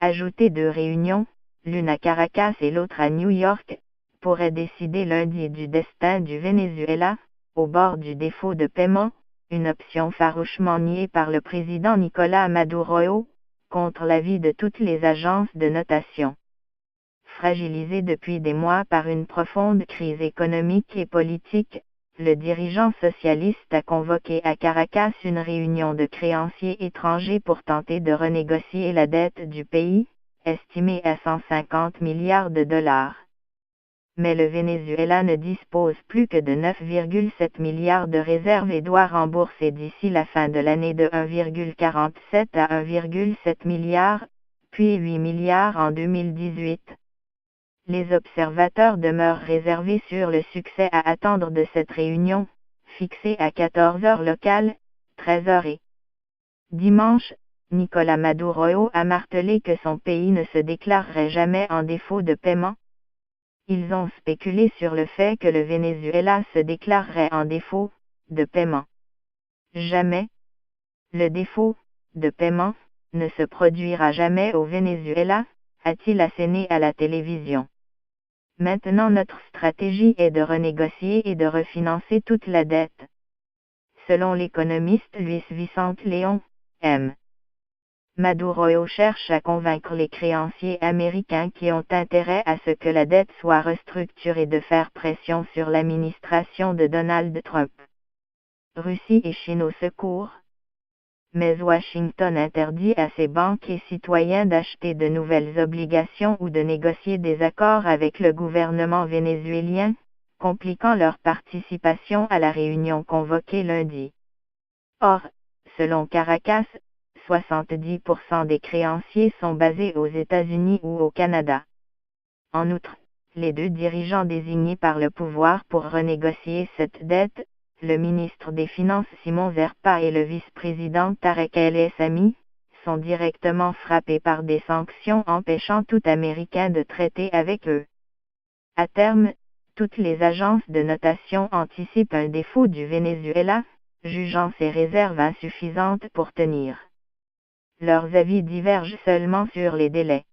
ajouter 2 réunions, l'une à Caracas et l'autre à New York, pourrait décider lundi du destin du Venezuela, au bord du défaut de paiement, une option farouchement niée par le président Nicolás Maduro, contre l'avis de toutes les agences de notation. Fragilisé depuis des mois par une profonde crise économique et politique, le dirigeant socialiste a convoqué à Caracas une réunion de créanciers étrangers pour tenter de renégocier la dette du pays, estimée à 150 milliards de dollars. Mais le Venezuela ne dispose plus que de 9,7 milliards de réserves et doit rembourser d'ici la fin de l'année de 1,47 à 1,7 milliard, puis 8 milliards en 2018. Les observateurs demeurent réservés sur le succès à attendre de cette réunion, fixée à 14 heures locales, 13 heures et dimanche. Nicolás Maduro a martelé que son pays ne se déclarerait jamais en défaut de paiement. Ils ont spéculé sur le fait que le Venezuela se déclarerait en défaut de paiement. Jamais. Le défaut de paiement ne se produira jamais au Venezuela, a-t-il asséné à la télévision. Maintenant notre stratégie est de renégocier et de refinancer toute la dette. Selon l'économiste Luis Vicente León, M. Maduro cherche à convaincre les créanciers américains qui ont intérêt à ce que la dette soit restructurée de faire pression sur l'administration de Donald Trump. Russie et Chine au secours. Mais Washington interdit à ses banques et citoyens d'acheter de nouvelles obligations ou de négocier des accords avec le gouvernement vénézuélien, compliquant leur participation à la réunion convoquée lundi. Or, selon Caracas, 70% des créanciers sont basés aux États-Unis ou au Canada. En outre, les 2 dirigeants désignés par le pouvoir pour renégocier cette dette, le ministre des Finances Simon Zerpa et le vice-président Tarek El Aissami, sont directement frappés par des sanctions empêchant tout Américain de traiter avec eux. À terme, toutes les agences de notation anticipent un défaut du Venezuela, jugeant ses réserves insuffisantes pour tenir. Leurs avis divergent seulement sur les délais.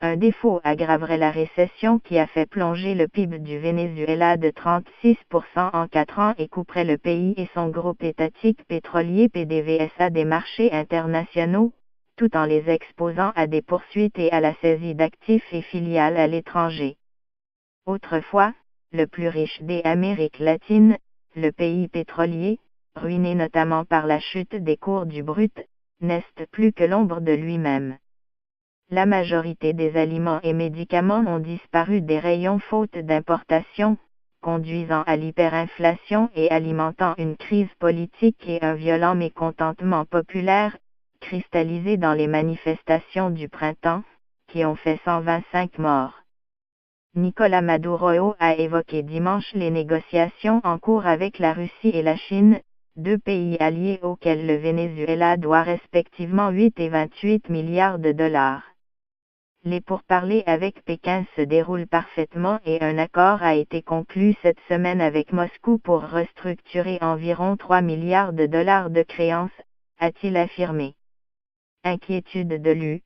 Un défaut aggraverait la récession qui a fait plonger le PIB du Venezuela de 36% en 4 ans et couperait le pays et son groupe étatique pétrolier PDVSA des marchés internationaux, tout en les exposant à des poursuites et à la saisie d'actifs et filiales à l'étranger. Autrefois, le plus riche des Amériques latines, le pays pétrolier, ruiné notamment par la chute des cours du brut, n'est plus que l'ombre de lui-même. La majorité des aliments et médicaments ont disparu des rayons faute d'importation, conduisant à l'hyperinflation et alimentant une crise politique et un violent mécontentement populaire, cristallisé dans les manifestations du printemps, qui ont fait 125 morts. Nicolás Maduro a évoqué dimanche les négociations en cours avec la Russie et la Chine, 2 pays alliés auxquels le Venezuela doit respectivement 8 et 28 milliards de dollars. Les pourparlers avec Pékin se déroulent parfaitement et un accord a été conclu cette semaine avec Moscou pour restructurer environ 3 milliards de dollars de créances, a-t-il affirmé. Inquiétude de l'U.